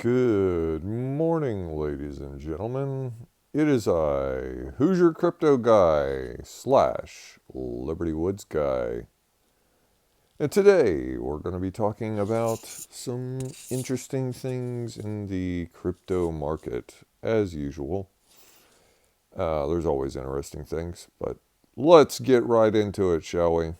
Good morning, ladies and gentlemen. It is I, Hoosier Crypto Guy / Liberty Woods Guy. And today we're going to be talking about some interesting things in the crypto market, as usual. There's always interesting things, but let's get right into it, shall we?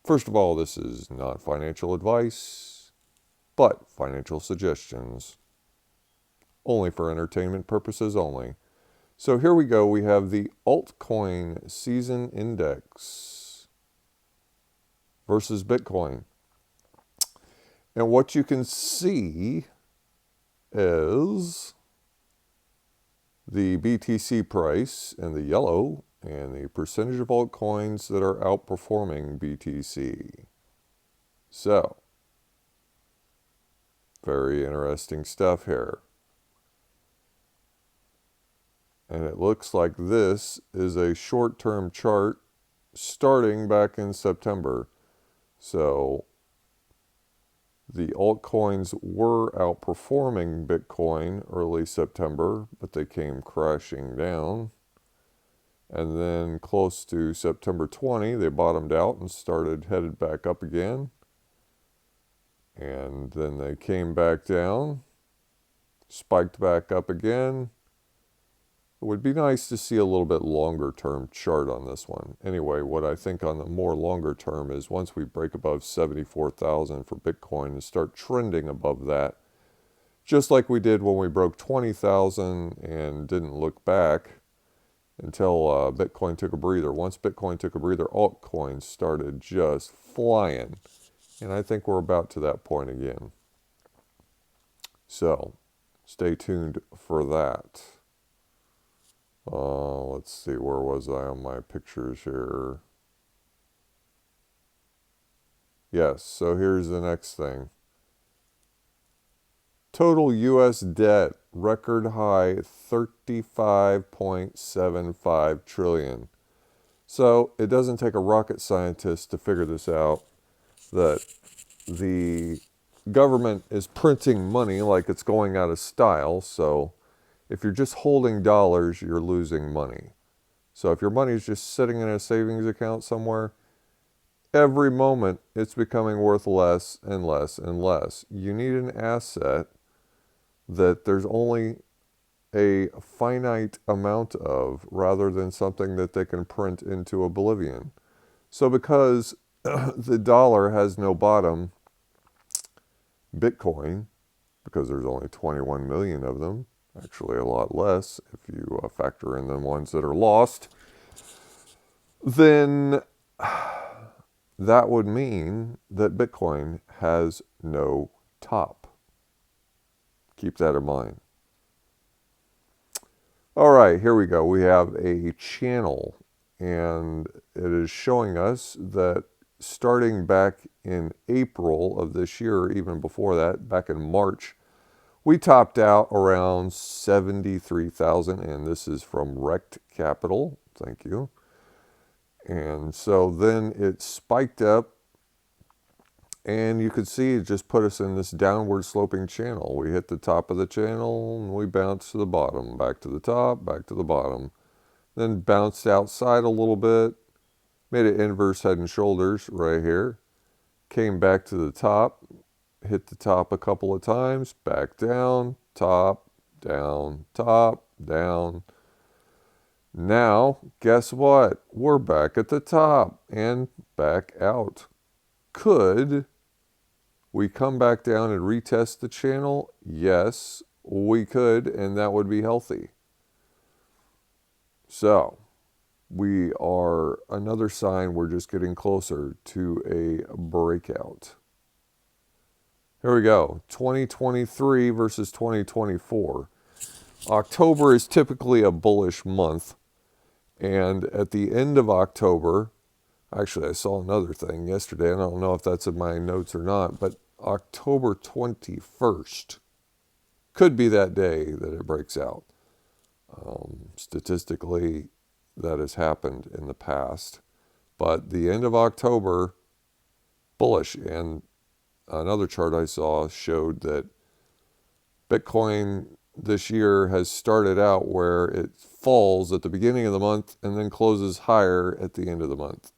First of all, this is not financial advice, but financial suggestions. Only for entertainment purposes only. So here we go. We have the altcoin season index versus Bitcoin. And what you can see is the BTC price in the yellow and the percentage of altcoins that are outperforming BTC. So, very interesting stuff here. And it looks like this is a short-term chart starting back in September. So the altcoins were outperforming Bitcoin early September, but they came crashing down. And then close to September 20, they bottomed out and headed back up again. And then they came back down, spiked back up again. It would be nice to see a little bit longer term chart on this one. Anyway, what I think on the more longer term is once we break above 74,000 for Bitcoin and start trending above that, just like we did when we broke 20,000 and didn't look back until Bitcoin took a breather. Once Bitcoin took a breather, altcoins started just flying. And I think we're about to that point again. So, stay tuned for that. Let's see, where was I on my pictures here? Yes, so here's the next thing. Total U.S. debt, record high, 35.75 trillion. So it doesn't take a rocket scientist to figure this out, that the government is printing money like it's going out of style. So if you're just holding dollars, you're losing money. So if your money is just sitting in a savings account somewhere, every moment it's becoming worth less and less and less. You need an asset that there's only a finite amount of, rather than something that they can print into oblivion. So because the dollar has no bottom, Bitcoin, because there's only 21 million of them, actually a lot less if you factor in the ones that are lost, then that would mean that Bitcoin has no top. Keep that in mind. All right, here we go. We have a channel, and it is showing us that starting back in April of this year, even before that, back in March, we topped out around 73,000, and this is from Rect Capital. Thank you. And so then it spiked up, and you could see it just put us in this downward sloping channel. We hit the top of the channel, and we bounced to the bottom, back to the top, back to the bottom. Then bounced outside a little bit, made an inverse head and shoulders right here, came back to the top, hit the top a couple of times, back down, top, down, top, down. Now, guess what? We're back at the top and back out. Could we come back down and retest the channel? Yes, we could, and that would be healthy. So, we are another sign we're just getting closer to a breakout. Here we go. 2023 versus 2024. October is typically a bullish month. And at the end of October, actually I saw another thing yesterday. I don't know if that's in my notes or not, but October 21st could be that day that it breaks out. Statistically, that has happened in the past. But the end of October, bullish. And another chart I saw showed that Bitcoin this year has started out where it falls at the beginning of the month and then closes higher at the end of the month.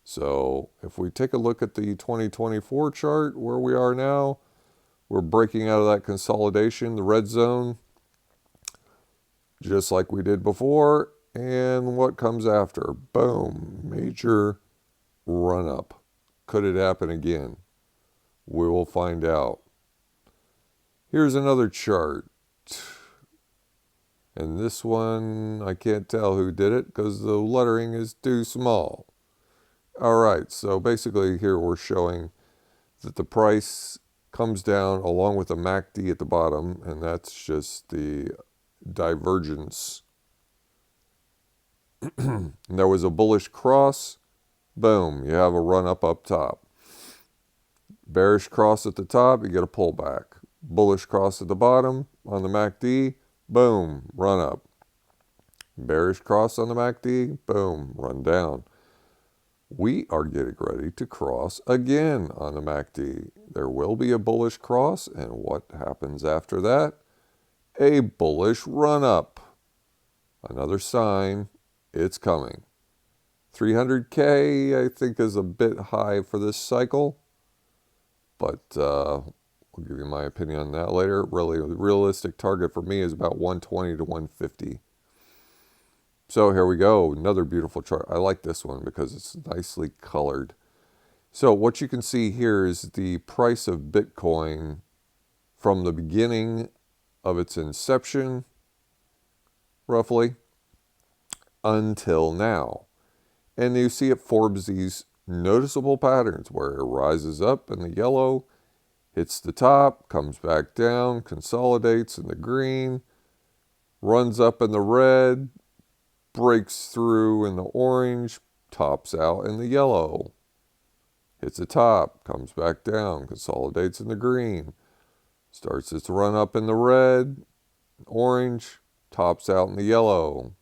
So if we take a look at the 2024 chart where we are now, we're breaking out of that consolidation, the red zone, just like we did before. And what comes after? Boom, major run up. Could it happen again? We will find out. Here's another chart. And this one, I can't tell who did it because the lettering is too small. All right, so basically here we're showing that the price comes down along with the MACD at the bottom, and that's just the divergence. And there was a bullish cross. Boom, you have a run up top. Bearish cross at the top, you get a pullback. Bullish cross at the bottom on the MACD, boom, run up. Bearish cross on the MACD, boom, run down. We are getting ready to cross again on the MACD. There will be a bullish cross, and what happens after that? A bullish run up. Another sign, it's coming. 300K, I think, is a bit high for this cycle, but I'll give you my opinion on that later. Really, the realistic target for me is about 120 to 150. So here we go, another beautiful chart. I like this one because it's nicely colored. So what you can see here is the price of Bitcoin from the beginning of its inception, roughly, until now. And you see it forms these noticeable patterns where it rises up in the yellow, hits the top, comes back down, consolidates in the green, runs up in the red, breaks through in the orange, tops out in the yellow, hits the top, comes back down, consolidates in the green, starts its run up in the red, orange, tops out in the yellow,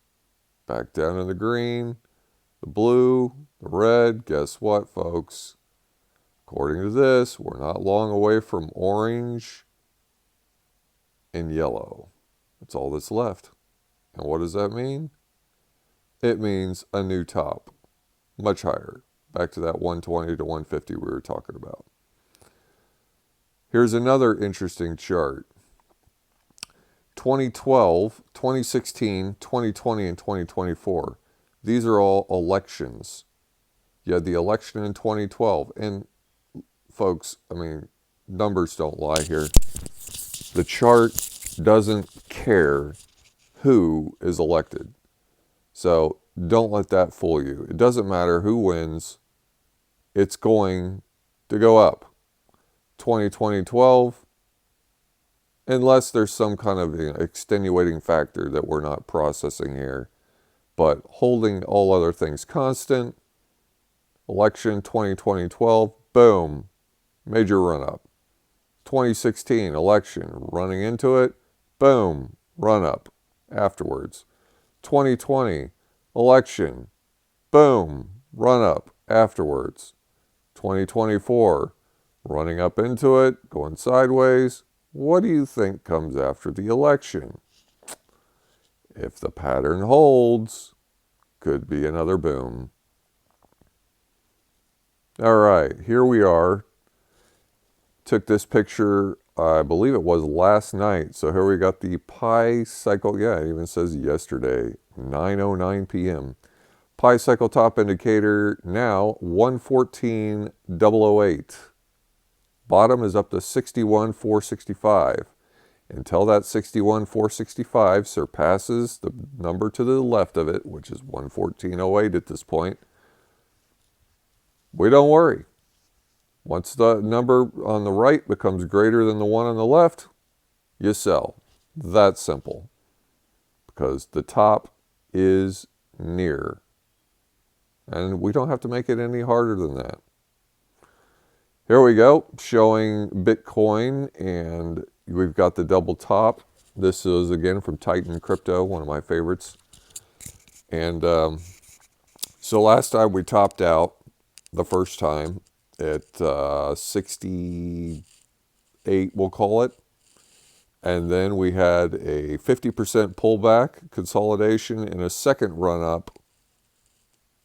back down in the green, the blue, the red. Guess what, folks? According to this, we're not long away from orange and yellow. That's all that's left. And what does that mean? It means a new top, much higher, back to that 120 to 150 we were talking about. Here's another interesting chart. 2012, 2016, 2020, and 2024. These are all elections. You had the election in 2012. And folks, I mean, numbers don't lie here. The chart doesn't care who is elected. So don't let that fool you. It doesn't matter who wins. It's going to go up. 2012, unless there's some kind of extenuating factor that we're not processing here. But holding all other things constant, election 2012, boom, major run up. 2016 election, running into it, boom, run up afterwards. 2020 election, boom, run up afterwards. 2024, running up into it, going sideways. What do you think comes after the election? If the pattern holds, could be another boom. All right, here we are. Took this picture, I believe it was last night. So here we got the Pi cycle. Yeah, it even says yesterday, 9:09 p.m. Pi cycle top indicator now 114,008. Bottom is up to 61,465. Until that 61,465 surpasses the number to the left of it, which is 114,008 at this point, we don't worry. Once the number on the right becomes greater than the one on the left, you sell. That's simple. Because the top is near. And we don't have to make it any harder than that. Here we go, showing Bitcoin, and we've got the double top. This is, again, from Titan Crypto, one of my favorites. And so last time we topped out, the first time, at 68, we'll call it. And then we had a 50% pullback, consolidation, and a second run up.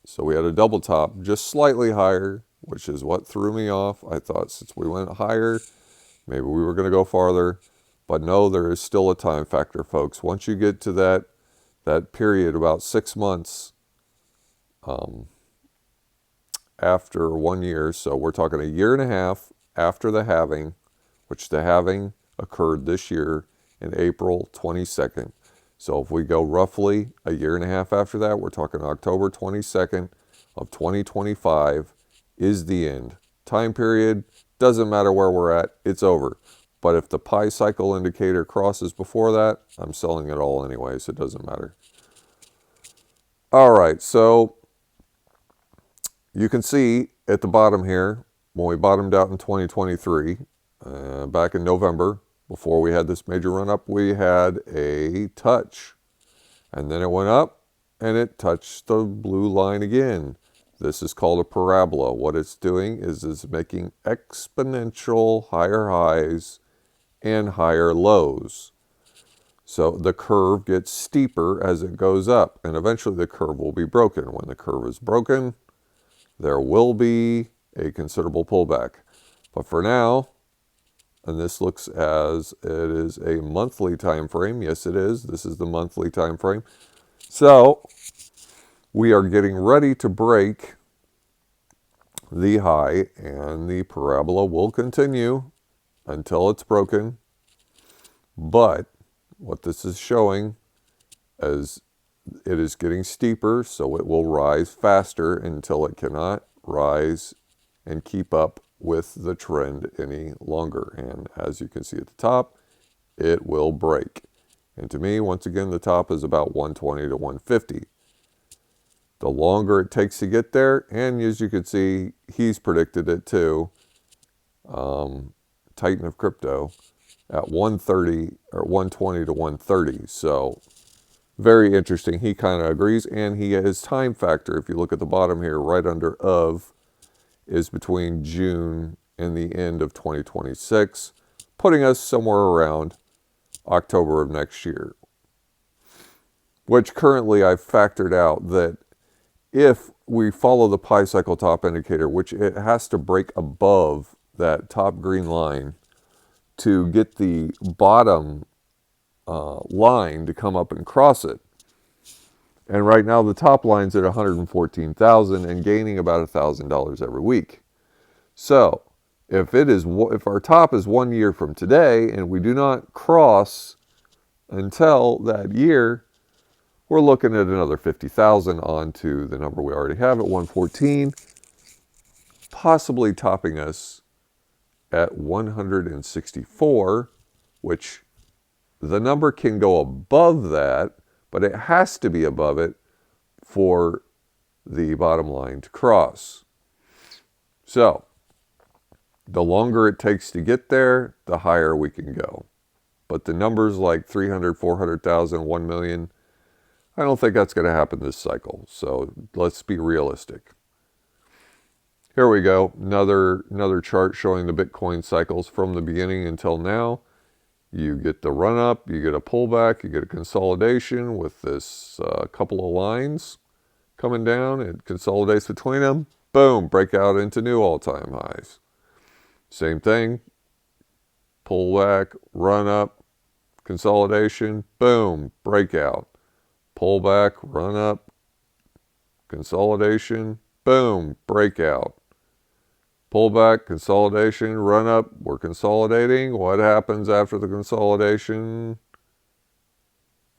So we had a double top, just slightly higher, which is what threw me off. I thought since we went higher, maybe we were going to go farther. But no, there is still a time factor, folks. Once you get to that period, about 6 months after 1 year, so we're talking a year and a half after the halving, which the halving occurred this year in April 22nd. So if we go roughly a year and a half after that, we're talking October 22nd of 2025 is the end. Time period, doesn't matter where we're at, it's over. But if the pi cycle indicator crosses before that, I'm selling it all anyway, so it doesn't matter. All right, so you can see at the bottom here, when we bottomed out in 2023, back in November, before we had this major run up, we had a touch. And then it went up and it touched the blue line again. This is called a parabola. What it's doing is it's making exponential higher highs and higher lows. So the curve gets steeper as it goes up, and eventually the curve will be broken. When the curve is broken, there will be a considerable pullback. But for now, and this looks as it is a monthly time frame. Yes, it is. This is the monthly time frame. So we are getting ready to break the high, and the parabola will continue until it's broken. But what this is showing is it is getting steeper, so it will rise faster until it cannot rise and keep up with the trend any longer. And as you can see at the top, it will break. And to me, once again, the top is about 120 to 150. The longer it takes to get there, and as you can see, he's predicted it too, Titan of Crypto, at 130 or 120 to 130. So very interesting. He kind of agrees, and he his time factor, if you look at the bottom here, right under of, is between June and the end of 2026, putting us somewhere around October of next year. Which currently I've factored out that if we follow the pi cycle top indicator, which it has to break above that top green line to get the bottom line to come up and cross it. And right now the top line's at 114,000 and gaining about $1,000 every week. So if our top is 1 year from today and we do not cross until that year, we're looking at another 50,000 onto the number we already have at 114, possibly topping us at 164, which the number can go above that, but it has to be above it for the bottom line to cross. So the longer it takes to get there, the higher we can go. But the numbers like 300, 400,000, 1 million, I don't think that's going to happen this cycle. So let's be realistic. Here we go. Another chart showing the Bitcoin cycles from the beginning until now. You get the run up, you get a pullback, you get a consolidation with this couple of lines coming down. It consolidates between them. Boom, break out into new all-time highs. Same thing. Pullback, run up, consolidation, boom, breakout. Pullback, run up, consolidation, boom, breakout. Pullback, consolidation, run up, we're consolidating. What happens after the consolidation?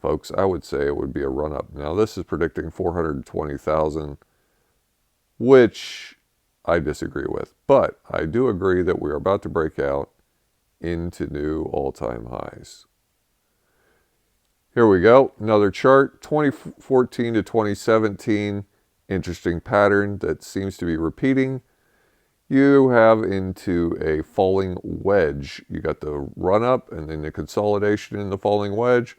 Folks, I would say it would be a run up. Now this is predicting 420,000, which I disagree with. But I do agree that we're about to break out into new all-time highs. Here we go, another chart, 2014 to 2017, interesting pattern that seems to be repeating. You have into a falling wedge. You got the run up and then the consolidation in the falling wedge,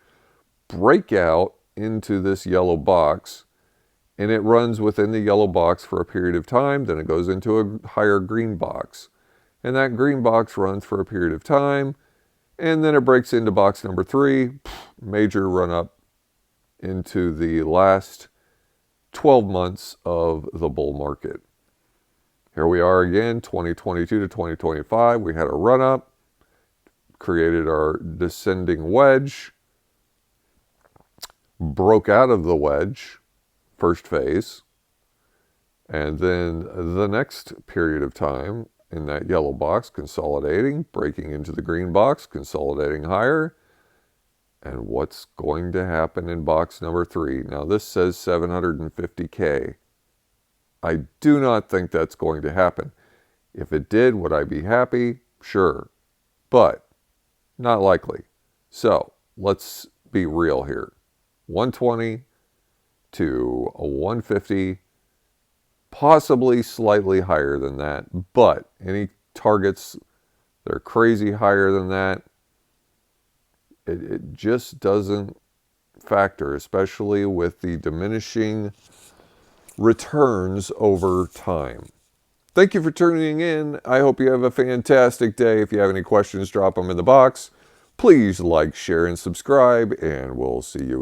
breakout into this yellow box, and it runs within the yellow box for a period of time, then it goes into a higher green box. And that green box runs for a period of time, And then it breaks into box number 3, major run up into the last 12 months of the bull market. Here we are again, 2022 to 2025. We had a run up, created our descending wedge, broke out of the wedge, first phase, and then the next period of time in that yellow box, consolidating, breaking into the green box, consolidating higher. And what's going to happen in box number 3? Now this says 750K. I do not think that's going to happen. If it did, would I be happy? Sure. But not likely. So let's be real here. 120 to a 150, possibly slightly higher than that. But any targets that are crazy higher than that, it just doesn't factor, especially with the diminishing returns over time. Thank you for tuning in. I hope you have a fantastic day. If you have any questions, drop them in the box. Please like, share, and subscribe, and we'll see you